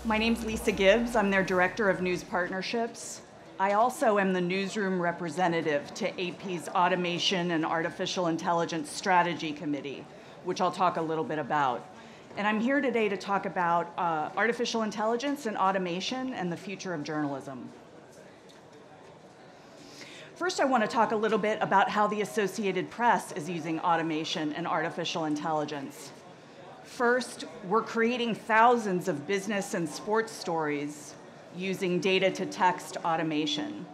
My name's Lisa Gibbs. I'm their Director of News Partnerships. I also am the newsroom representative to AP's Automation and Artificial Intelligence Strategy Committee, which I'll talk a little bit about. And I'm here today to talk about artificial intelligence and automation and the future of journalism. First, I want to talk a little bit about how the Associated Press is using automation and artificial intelligence. First, we're creating thousands of business and sports stories using data-to-text automation.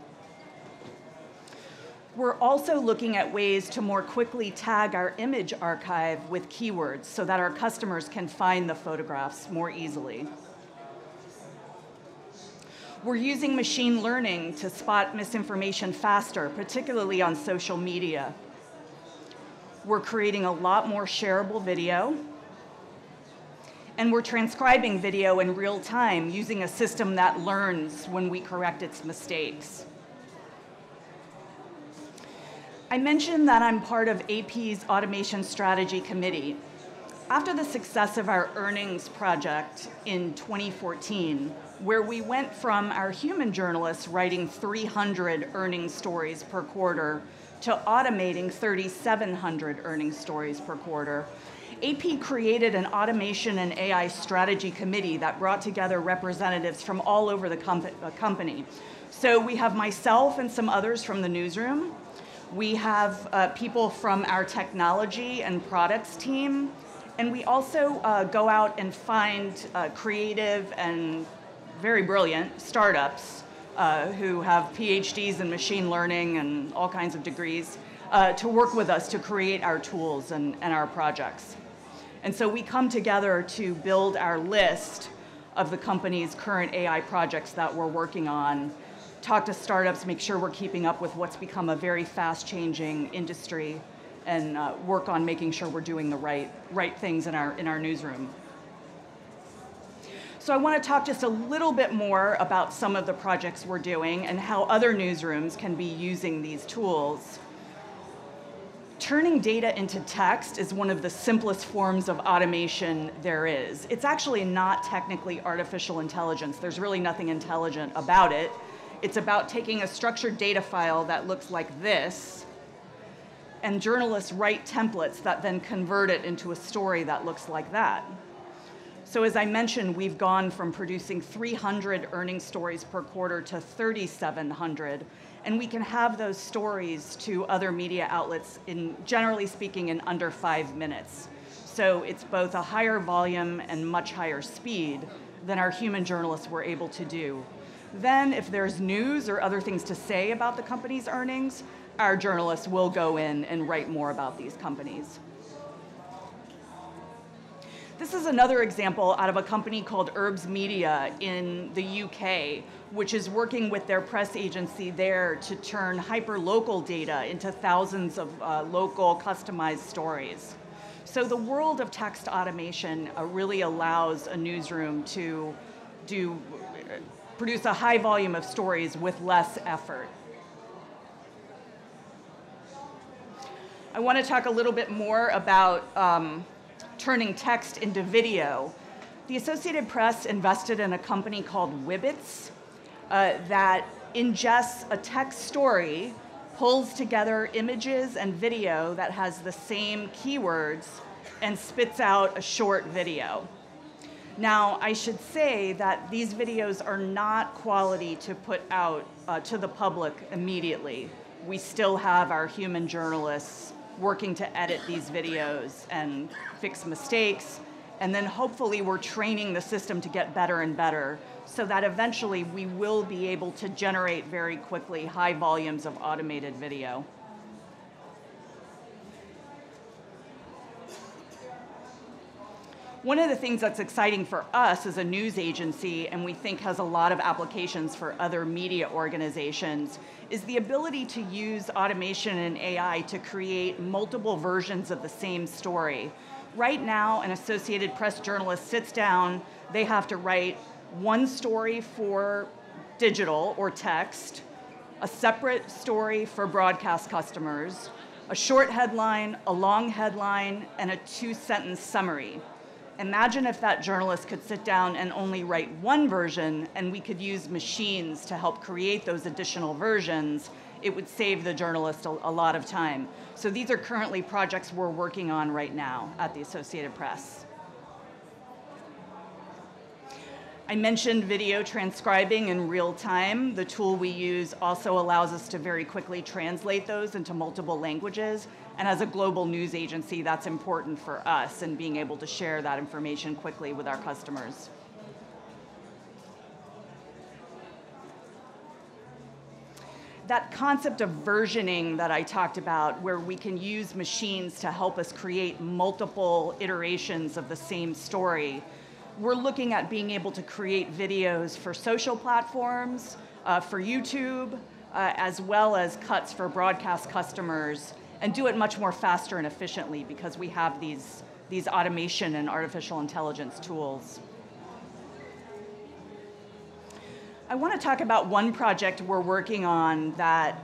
We're also looking at ways to more quickly tag our image archive with keywords so that our customers can find the photographs more easily. We're using machine learning to spot misinformation faster, particularly on social media. We're creating a lot more shareable video. And we're transcribing video in real time using a system that learns when we correct its mistakes. I mentioned that I'm part of AP's Automation Strategy Committee. After the success of our earnings project in 2014, where we went from our human journalists writing 300 earnings stories per quarter to automating 3,700 earnings stories per quarter, AP created an Automation and AI Strategy Committee that brought together representatives from all over the company. So we have myself and some others from the newsroom. We have people from our technology and products team. And we also go out and find creative and very brilliant startups who have PhDs in machine learning and all kinds of degrees to work with us to create our tools and our projects. And so we come together to build our list of the company's current AI projects that we're working on, talk to startups, make sure we're keeping up with what's become a very fast-changing industry, and work on making sure we're doing the right things in our newsroom. So I want to talk just a little bit more about some of the projects we're doing and how other newsrooms can be using these tools. Turning data into text is one of the simplest forms of automation there is. It's actually not technically artificial intelligence. There's really nothing intelligent about it. It's about taking a structured data file that looks like this, and journalists write templates that then convert it into a story that looks like that. So as I mentioned, we've gone from producing 300 earnings stories per quarter to 3,700. And we can have those stories to other media outlets, generally speaking, in under 5 minutes. So it's both a higher volume and much higher speed than our human journalists were able to do. Then, if there's news or other things to say about the company's earnings, our journalists will go in and write more about these companies. This is another example out of a company called Herbs Media in the UK, which is working with their press agency there to turn hyper-local data into thousands of local customized stories. So the world of text automation really allows a newsroom to produce a high volume of stories with less effort. I want to talk a little bit more about turning text into video. The Associated Press invested in a company called Wibbits that ingests a text story, pulls together images and video that has the same keywords, and spits out a short video. Now, I should say that these videos are not quality to put out to the public immediately. We still have our human journalists working to edit these videos and fix mistakes, and then hopefully we're training the system to get better and better so that eventually we will be able to generate very quickly high volumes of automated video. One of the things that's exciting for us as a news agency, and we think has a lot of applications for other media organizations, is the ability to use automation and AI to create multiple versions of the same story. Right now, an Associated Press journalist sits down, they have to write one story for digital or text, a separate story for broadcast customers, a short headline, a long headline, and a 2-sentence summary. Imagine if that journalist could sit down and only write one version, and we could use machines to help create those additional versions. It would save the journalist a lot of time. So these are currently projects we're working on right now at the Associated Press. I mentioned video transcribing in real time. The tool we use also allows us to very quickly translate those into multiple languages. And as a global news agency, that's important for us in being able to share that information quickly with our customers. That concept of versioning that I talked about, where we can use machines to help us create multiple iterations of the same story, we're looking at being able to create videos for social platforms, for YouTube, as well as cuts for broadcast customers, and do it much more faster and efficiently because we have these automation and artificial intelligence tools. I want to talk about one project we're working on that,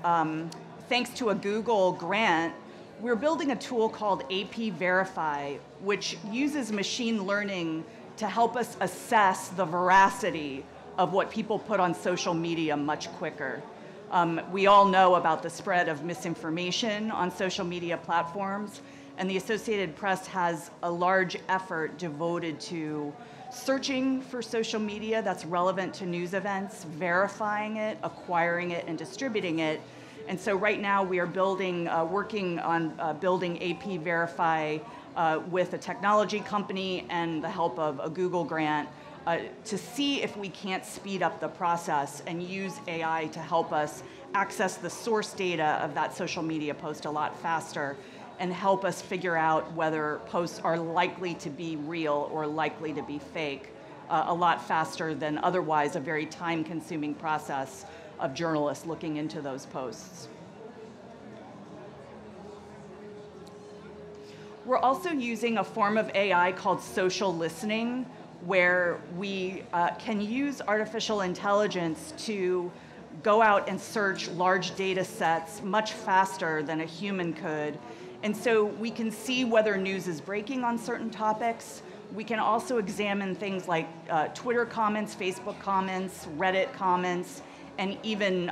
thanks to a Google grant, we're building a tool called AP Verify, which uses machine learning to help us assess the veracity of what people put on social media much quicker. We all know about the spread of misinformation on social media platforms, and the Associated Press has a large effort devoted to searching for social media that's relevant to news events, verifying it, acquiring it, and distributing it. And so right now we are working on building AP Verify with a technology company and the help of a Google grant to see if we can't speed up the process and use AI to help us access the source data of that social media post a lot faster and help us figure out whether posts are likely to be real or likely to be fake a lot faster than otherwise a very time-consuming process of journalists looking into those posts. We're also using a form of AI called social listening, where we can use artificial intelligence to go out and search large data sets much faster than a human could. And so we can see whether news is breaking on certain topics. We can also examine things like Twitter comments, Facebook comments, Reddit comments, and even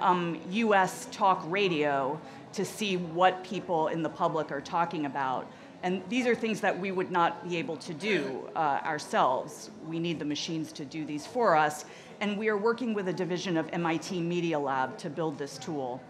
US talk radio to see what people in the public are talking about. And these are things that we would not be able to do ourselves. We need the machines to do these for us. And we are working with a division of MIT Media Lab to build this tool.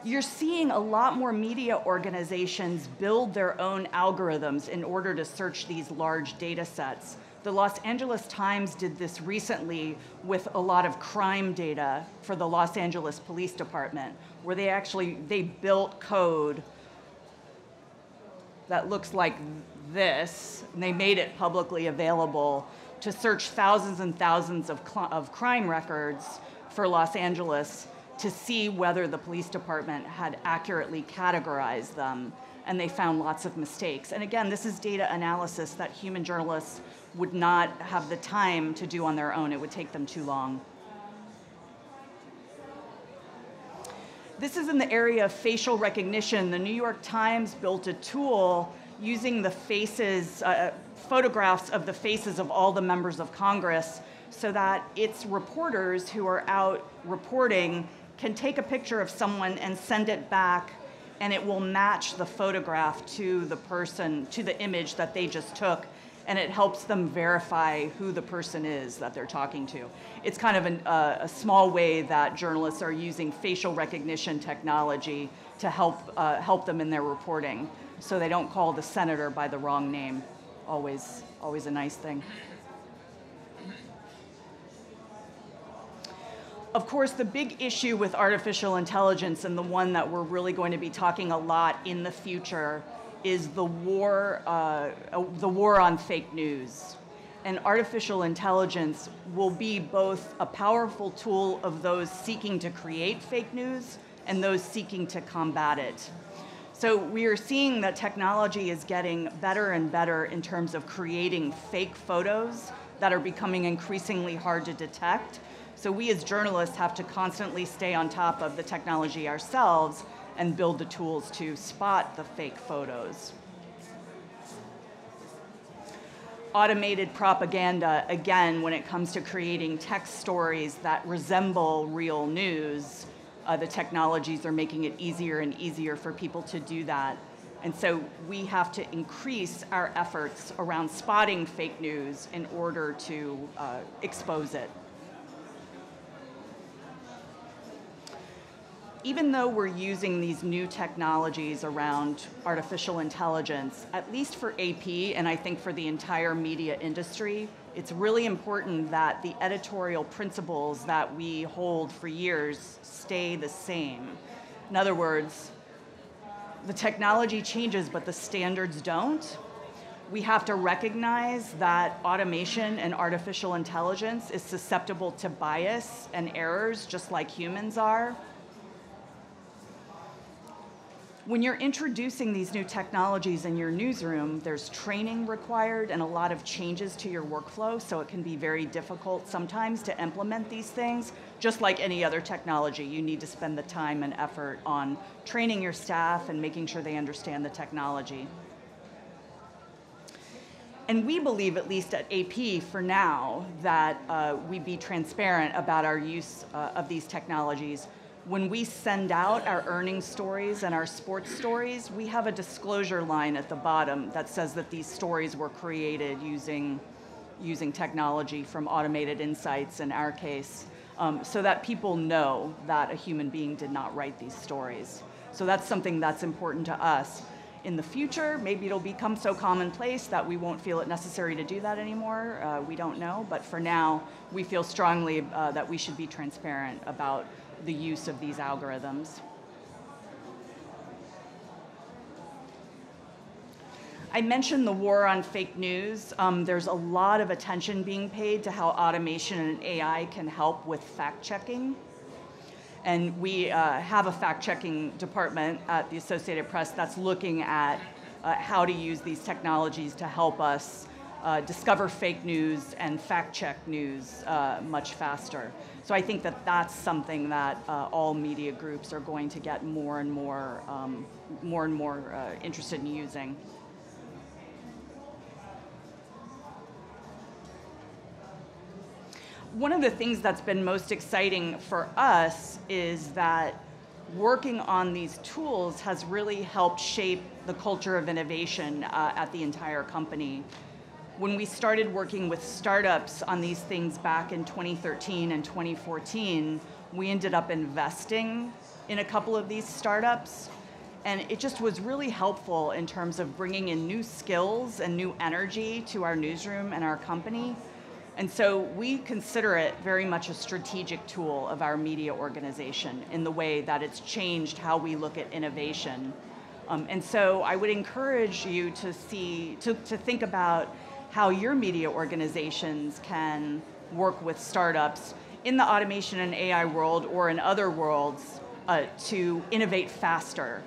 You're seeing a lot more media organizations build their own algorithms in order to search these large data sets. The Los Angeles Times did this recently with a lot of crime data for the Los Angeles Police Department, where they built code that looks like this, and they made it publicly available to search thousands and thousands of crime records for Los Angeles to see whether the police department had accurately categorized them, and they found lots of mistakes. And again, this is data analysis that human journalists would not have the time to do on their own. It would take them too long. This is in the area of facial recognition. The New York Times built a tool using the faces, photographs of the faces of all the members of Congress, so that its reporters who are out reporting can take a picture of someone and send it back, and it will match the photograph to the person, to the image that they just took, and it helps them verify who the person is that they're talking to. It's kind of a small way that journalists are using facial recognition technology to help them in their reporting, so they don't call the senator by the wrong name. Always a nice thing. Of course, the big issue with artificial intelligence, and the one that we're really going to be talking a lot in the future, is the war on fake news. And artificial intelligence will be both a powerful tool of those seeking to create fake news and those seeking to combat it. So we are seeing that technology is getting better and better in terms of creating fake photos that are becoming increasingly hard to detect. So we as journalists have to constantly stay on top of the technology ourselves and build the tools to spot the fake photos. automated propaganda, again, when it comes to creating text stories that resemble real news, the technologies are making it easier and easier for people to do that. And so we have to increase our efforts around spotting fake news in order to expose it. Even though we're using these new technologies around artificial intelligence, at least for AP, and I think for the entire media industry, it's really important that the editorial principles that we hold for years stay the same. In other words, the technology changes, but the standards don't. We have to recognize that automation and artificial intelligence is susceptible to bias and errors, just like humans are. When you're introducing these new technologies in your newsroom, there's training required and a lot of changes to your workflow, so it can be very difficult sometimes to implement these things. Just like any other technology, you need to spend the time and effort on training your staff and making sure they understand the technology. And we believe, at least at AP for now, that we be transparent about our use of these technologies. When we send out our earnings stories and our sports stories, we have a disclosure line at the bottom that says that these stories were created using technology from Automated Insights in our case, so that people know that a human being did not write these stories. So that's something that's important to us. In the future, maybe it'll become so commonplace that we won't feel it necessary to do that anymore. We don't know, but for now, we feel strongly that we should be transparent about the use of these algorithms. I mentioned the war on fake news. There's a lot of attention being paid to how automation and AI can help with fact-checking. And we have a fact-checking department at the Associated Press that's looking at how to use these technologies to help us discover fake news and fact-check news much faster. So I think that that's something that all media groups are going to get more and more interested in using. One of the things that's been most exciting for us is that working on these tools has really helped shape the culture of innovation at the entire company. When we started working with startups on these things back in 2013 and 2014, we ended up investing in a couple of these startups, and it just was really helpful in terms of bringing in new skills and new energy to our newsroom and our company. And so we consider it very much a strategic tool of our media organization in the way that it's changed how we look at innovation. And so I would encourage you to think about how your media organizations can work with startups in the automation and AI world or in other worlds to innovate faster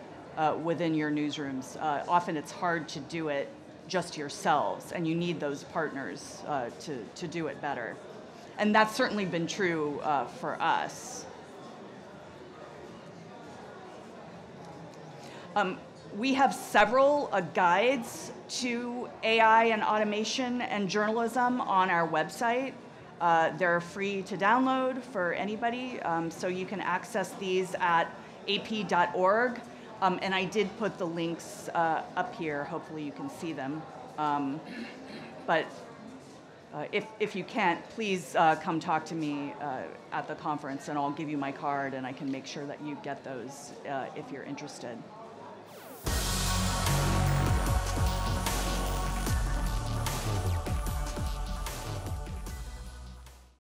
within your newsrooms. Often it's hard to do it just yourselves, and you need those partners to do it better. And that's certainly been true for us. We have several guides to AI and automation and journalism on our website. They're free to download for anybody, so you can access these at ap.org. And I did put the links up here. Hopefully you can see them. But if you can't, please come talk to me at the conference, and I'll give you my card, and I can make sure that you get those if you're interested.